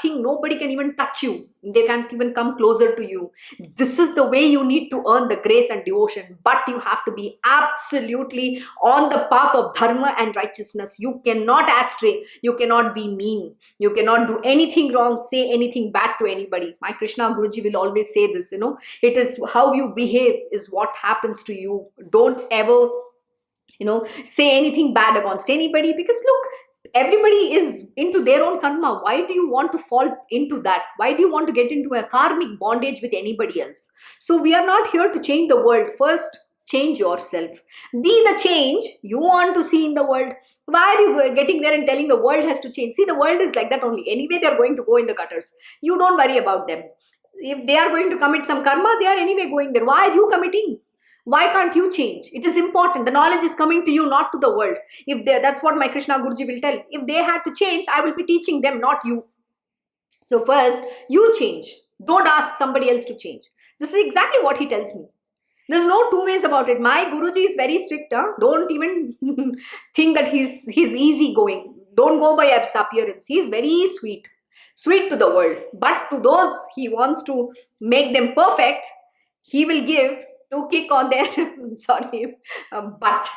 nobody can even touch you. They can't even come closer to you. This is the way you need to earn the grace and devotion. But you have to be absolutely on the path of dharma and righteousness. You cannot astray. You cannot be mean. You cannot do anything wrong, say anything bad to anybody. My Krishna Guruji will always say this, it is how you behave is what happens to you. Don't ever, say anything bad against anybody, because look, everybody is into their own karma. Why do you want to fall into that? Why do you want to get into a karmic bondage with anybody else? So we are not here to change the world. First, change yourself. Be the change you want to see in the world. Why are you getting there and telling the world has to change? See, the world is like that only. Anyway, they are going to go in the gutters. You don't worry about them. If they are going to commit some karma, they are anyway going there. Why are you committing? Why can't you change? It is important. The knowledge is coming to you, not to the world. That's what my Krishna Guruji will tell. If they had to change, I will be teaching them, not you. So first, you change. Don't ask somebody else to change. This is exactly what he tells me. There's no two ways about it. My Guruji is very strict. Don't even think that he's easy going. Don't go by appearance. He's very sweet. sweet to the world. But to those he wants to make them perfect, he will give to kick on their sorry butt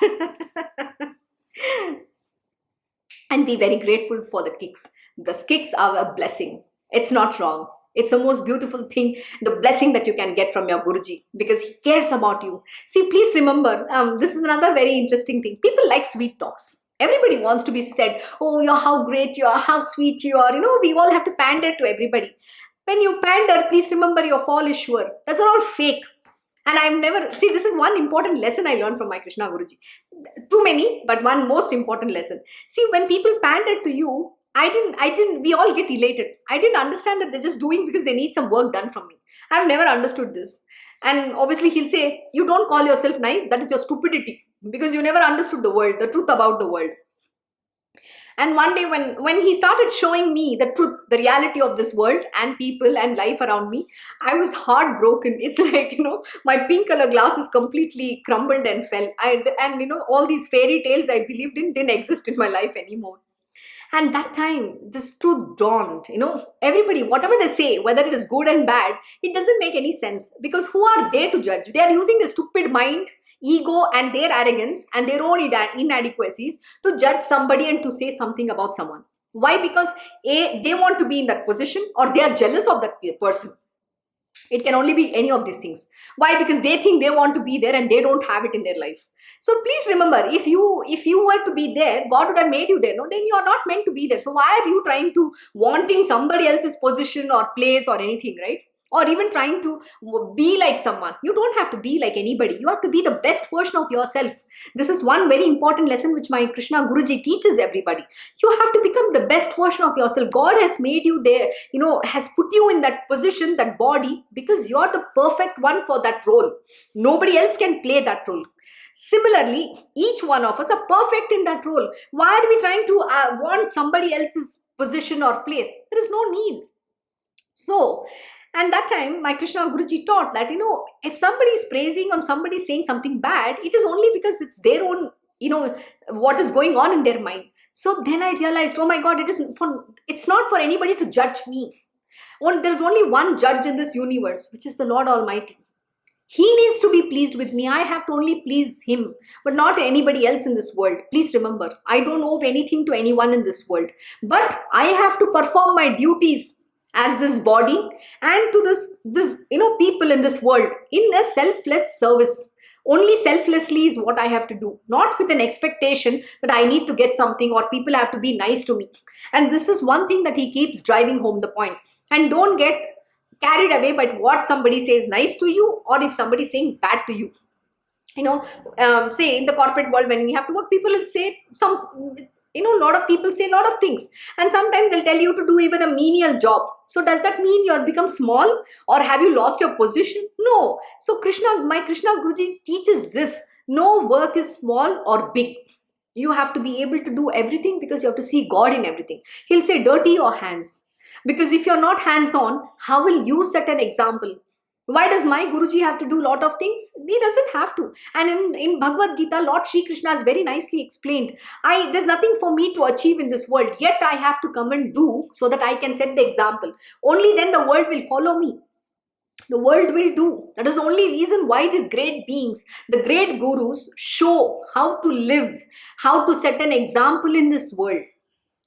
and be very grateful for the kicks. The kicks are a blessing. It's not wrong. It's the most beautiful thing, the blessing that you can get from your Guruji, because he cares about you. See, please remember, this is another very interesting thing. People like sweet talks. Everybody wants to be said, oh, you're how great you are, how sweet you are. We all have to pander to everybody. When you pander, please remember your fall is sure. That's all fake. And I've never, see, this is one important lesson I learned from my Krishna Guruji. Too many, but one most important lesson. See, when people pander to you, we all get elated. I didn't understand that they're just doing because they need some work done from me. I've never understood this. And obviously he'll say, you don't call yourself naive, that is your stupidity. Because you never understood the world, the truth about the world. And one day when he started showing me the truth, the reality of this world and people and life around me, I was heartbroken. It's like, my pink color glasses completely crumbled and fell. All these fairy tales I believed in didn't exist in my life anymore. And that time, this truth dawned. Everybody, whatever they say, whether it is good and bad, it doesn't make any sense. Because who are they to judge? They are using their stupid mind, ego, and their arrogance and their own inadequacies to judge somebody and to say something about someone. Why? Because A, they want to be in that position, or they are jealous of that person. It can only be any of these things. Why? Because they think they want to be there and they don't have it in their life. So please remember, if you were to be there, God would have made you there. No, then you are not meant to be there. So why are you trying to wanting somebody else's position or place or anything, right? Or even trying to be like someone. You don't have to be like anybody. You have to be the best version of yourself. This is one very important lesson which my Krishna Guruji teaches everybody. You have to become the best version of yourself. God has made you there, has put you in that position, that body, because you're the perfect one for that role. Nobody else can play that role. Similarly, each one of us are perfect in that role. Why are we trying to want somebody else's position or place? There is no need. So, and that time, my Krishna Guruji taught that, if somebody is praising or somebody is saying something bad, it is only because it's their own, what is going on in their mind. So then I realized, oh my God, it's not for anybody to judge me. There's only one judge in this universe, which is the Lord Almighty. He needs to be pleased with me. I have to only please him, but not anybody else in this world. Please remember, I don't owe anything to anyone in this world, but I have to perform my duties as this body and to this people in this world in a selfless service. Only selflessly is what I have to do, not with an expectation that I need to get something or people have to be nice to me. And this is one thing that he keeps driving home the point. And don't get carried away by what somebody says nice to you, or if somebody is saying bad to you. Say in the corporate world, when we have to work, people will say a lot of people say a lot of things, and sometimes they'll tell you to do even a menial job. So does that mean you're become small, or have you lost your position? No. So my Krishna Guruji teaches this: no work is small or big. You have to be able to do everything because you have to see God in everything. He'll say, dirty your hands. Because if you're not hands-on, how will you set an example? Why does my Guruji have to do a lot of things? He doesn't have to. And in Bhagavad Gita, Lord Sri Krsna has very nicely explained, there's nothing for me to achieve in this world, yet I have to come and do so that I can set the example. Only then the world will follow me. The world will do. That is the only reason why these great beings, the great gurus, show how to live, how to set an example in this world.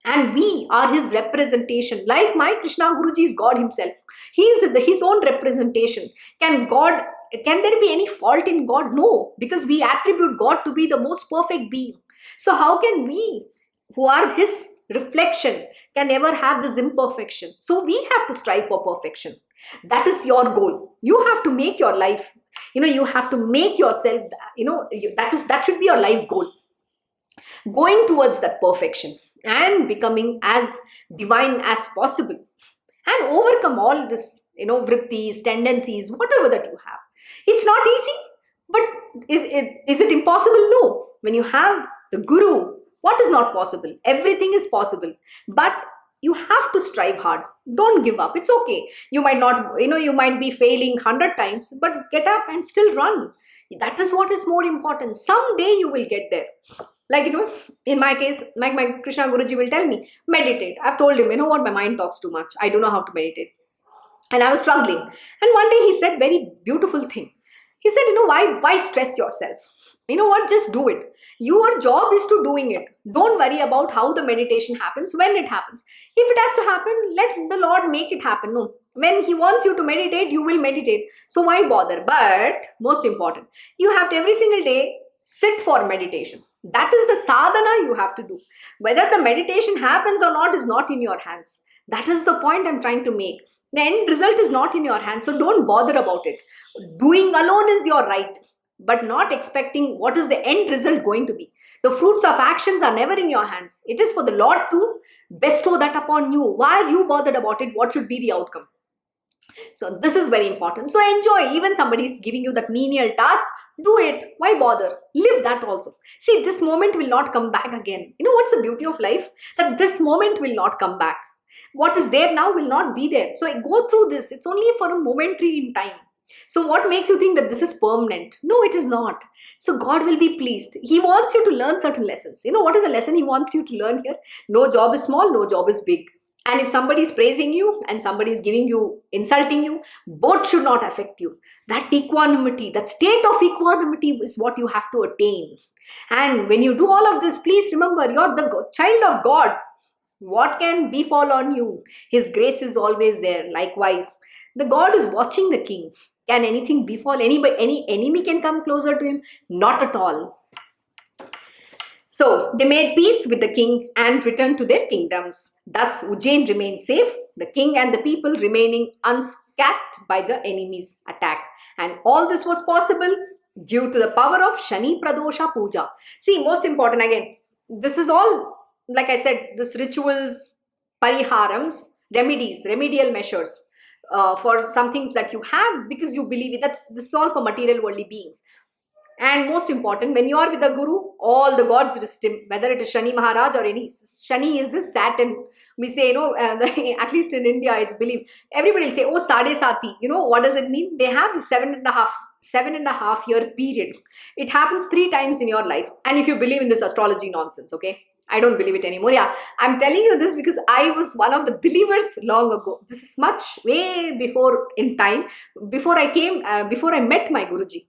And we are his representation. Like my Krishna Guruji is God himself. He is his own representation. Can there be any fault in God? No, because we attribute God to be the most perfect being. So how can we, who are his reflection, can ever have this imperfection? So we have to strive for perfection. That is your goal. You have to make your life, you have to make yourself, that should be your life goal. Going towards that perfection and becoming as divine as possible, and overcome all this, vrittis, tendencies, whatever that you have. It's not easy, but is it impossible? No. When you have the Guru, what is not possible? Everything is possible, but you have to strive hard. Don't give up. It's okay. You might not, you might be failing 100 times, but get up and still run. That is what is more important. Someday you will get there. Like, in my case, like my Krishna Guruji will tell me, meditate. I've told him, you know what, my mind talks too much. I don't know how to meditate. And I was struggling. And one day he said very beautiful thing. He said, why stress yourself? You know what, just do it. Your job is to doing it. Don't worry about how the meditation happens, when it happens. If it has to happen, let the Lord make it happen. No, when he wants you to meditate, you will meditate. So why bother? But most important, you have to every single day sit for meditation. That is the sadhana you have to do. Whether the meditation happens or not is not in your hands. That is the point I'm trying to make. The end result is not in your hands, so don't bother about it. Doing alone is your right, but not expecting what is the end result going to be. The fruits of actions are never in your hands. It is for the Lord to bestow that upon you. Why are you bothered about it? What should be the outcome? So this is very important. So enjoy. Even somebody is giving you that menial task, do it. Why bother? Live that also. See, this moment will not come back again. You know what's the beauty of life? That this moment will not come back. What is there now will not be there. So I go through this. It's only for a momentary in time. So what makes you think that this is permanent? No, it is not. So God will be pleased. He wants you to learn certain lessons. You know what is a lesson he wants you to learn here? No job is small, no job is big. And if somebody is praising you and somebody is giving you, insulting you, both should not affect you. That equanimity, that state of equanimity is what you have to attain. And when you do all of this, please remember, you're the child of God. What can befall on you? His grace is always there. Likewise, the God is watching the king. Can anything befall anybody? Any enemy can come closer to him? Not at all. So they made peace with the king and returned to their kingdoms. Thus Ujjain remained safe, the king and the people remaining unscathed by the enemy's attack. And all this was possible due to the power of Sani Pradosha Puja. See, most important again, this is all, like I said, this rituals, pariharams, remedies, remedial measures for some things that you have because you believe it. This is all for material worldly beings. And most important, when you are with the Guru, all the gods resist him, whether it is Shani Maharaj or any. Shani is this Saturn. We say, at least in India, it's believed. Everybody will say, oh, Sade Sati. You know, what does it mean? They have the 7.5 year period. It happens 3 times in your life. And if you believe in this astrology nonsense, okay? I don't believe it anymore. Yeah, I'm telling you this because I was one of the believers long ago. This is much way before in time, before I met my Guruji.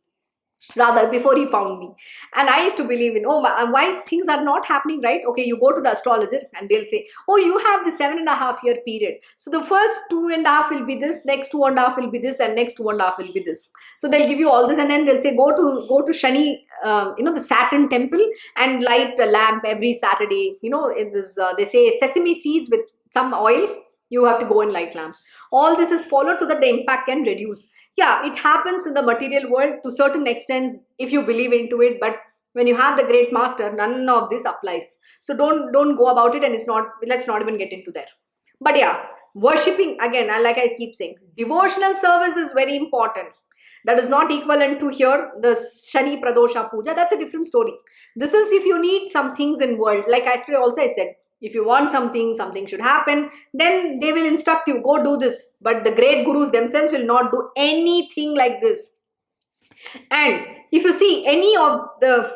Rather, before he found me. And I used to believe in, why things are not happening, right? Okay, you go to the astrologer and they'll say, oh, you have the 7.5 year period. So the first 2.5 will be this, next 2.5 will be this, and next 2.5 will be this. So they'll give you all this, and then they'll say, go to Shani, the Saturn temple, and light a lamp every Saturday. In this, they say sesame seeds with some oil. You have to go and light lamps. All this is followed so that the impact can reduce. Yeah, it happens in the material world to certain extent if you believe into it, but when you have the great master, none of this applies. So don't go about it, and let's not even get into that. But yeah, worshipping again, and like I keep saying, devotional service is very important. That is not equivalent to here the Sani Pradosha Puja. That's a different story. This is if you need some things in world, like I said, if you want something should happen, then they will instruct you, go do this. But the great gurus themselves will not do anything like this. And if you see any of the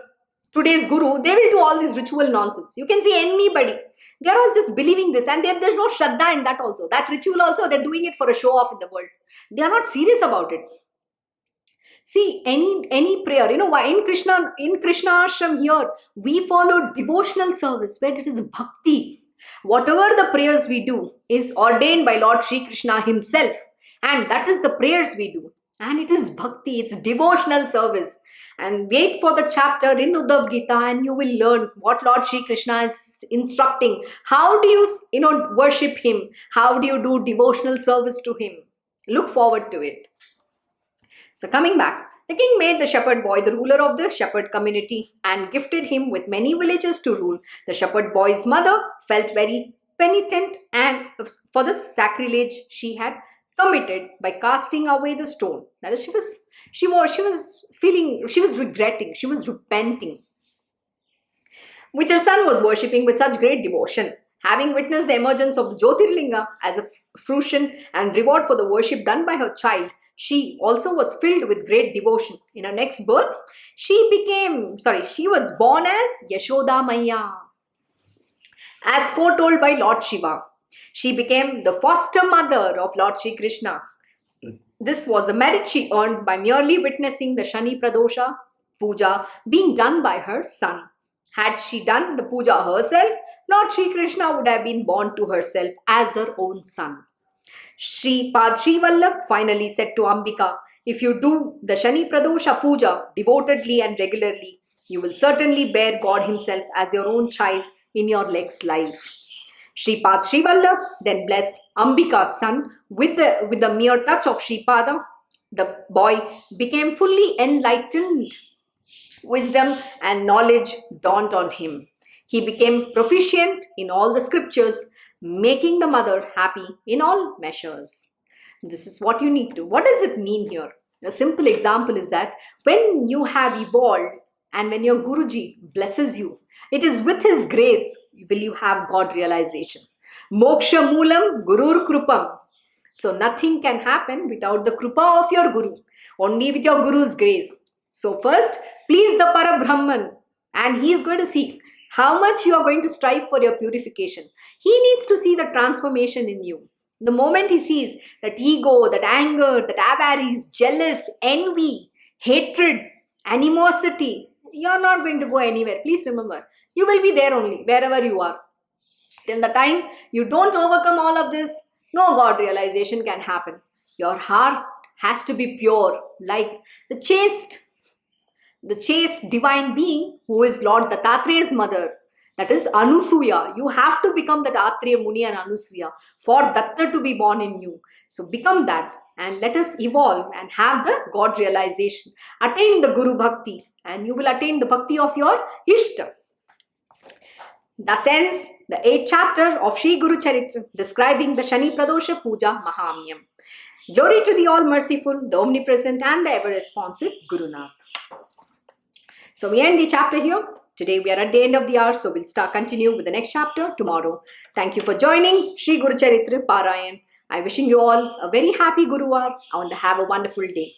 today's guru, they will do all this ritual nonsense. You can see anybody. They are all just believing this, and there's no shraddha in that also. That ritual also, they're doing it for a show off in the world. They are not serious about it. See, any prayer, why in Krishna Ashram here, we follow devotional service where it is bhakti. Whatever the prayers we do is ordained by Lord Sri Krsna himself. And that is the prayers we do. And it is bhakti, it's devotional service. And wait for the chapter in Uddhav Gita and you will learn what Lord Sri Krishna is instructing. How do you, worship him? How do you do devotional service to him? Look forward to it. So coming back, the king made the shepherd boy the ruler of the shepherd community and gifted him with many villages to rule. The shepherd boy's mother felt very penitent and for the sacrilege she had committed by casting away the stone. That is, she was regretting, she was repenting, which her son was worshipping with such great devotion. Having witnessed the emergence of the Jyotirlinga as a fruition and reward for the worship done by her child, she also was filled with great devotion. In her next birth, she was born as Yasoda Maya, as foretold by Lord Shiva. She became the foster mother of Lord Sri Krishna. This was the merit she earned by merely witnessing the Sani Pradosha Puja being done by her son. Had she done the puja herself, Lord Sri Krishna would have been born to herself as her own son. Sripada Sri Vallabha finally said to Ambika, if you do the Sani Pradosha Puja devotedly and regularly, you will certainly bear God Himself as your own child in your next life. Sripada Sri Vallabha then blessed Ambika's son with the mere touch of Sripada. The boy became fully enlightened. Wisdom and knowledge dawned on him. He became proficient in all the scriptures, making the mother happy in all measures. This is what you need to. What does it mean here? A simple example is that when you have evolved and when your Guruji blesses you, it is with his grace will you have God realization. Moksha Moolam Gurur Krupam. So nothing can happen without the Krupa of your Guru, only with your Guru's grace. So first, please the Parabrahman, and he is going to see how much you are going to strive for your purification. He needs to see the transformation in you. The moment he sees that ego, that anger, that avarice, jealous, envy, hatred, animosity, you are not going to go anywhere. Please remember, you will be there only, wherever you are. Till the time you don't overcome all of this, no God realization can happen. Your heart has to be pure, like the chaste divine being who is Lord Dattatreya's mother. That is Anusuya. You have to become the Dattatreya Muni and Anusuya for Datta to be born in you. So become that and let us evolve and have the God realization. Attain the Guru Bhakti and you will attain the Bhakti of your Ishta. Thus ends the 8th chapter of Sri Guru Charitra describing the Sani Pradosha Puja Mahimya. Glory to the all-merciful, the omnipresent and the ever-responsive Gurunath. So we end the chapter here. Today we are at the end of the hour, so we'll continue with the next chapter tomorrow. Thank you for joining Sri Guru Charitra Parayan. I'm wishing you all a very happy Guruvar and have a wonderful day.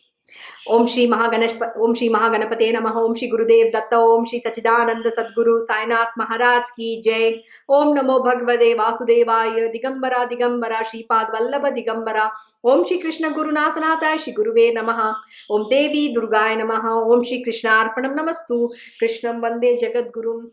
Om Shri Mahaganapate Namaha. Om Shri Gurudev Datta. Om Shri Sachidananda Sadguru Sainath Maharaj Ki Jai. Om Namo Bhagavate Vasudevaya. Digambara Digambara Shripad Vallabha Digambara. Om Shri Krishna Gurunathanatha Shri Guruve Namaha. Om Devi Durgaya Namaha. Om Shri Krishna Arpanam Namastu. Krishnam Vande Jagat Gurum.